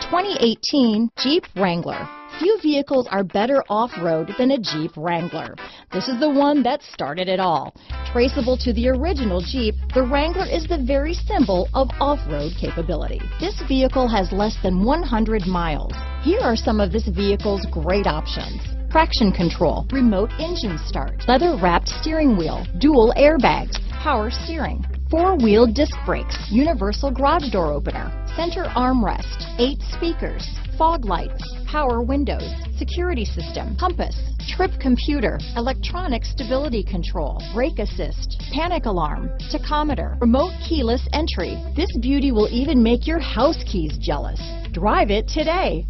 2018 Jeep Wrangler. Few vehicles are better off-road than a Jeep Wrangler. This is the one that started it all. Traceable to the original Jeep, the Wrangler is the very symbol of off-road capability. This vehicle has less than 100 miles. Here are some of this vehicle's great options: traction control, remote engine start, leather-wrapped steering wheel, dual airbags, power steering, four-wheel disc brakes, universal garage door opener, center armrest, 8 speakers, fog lights, power windows, security system, compass, trip computer, electronic stability control, brake assist, panic alarm, tachometer, remote keyless entry. This beauty will even make your house keys jealous. Drive it today.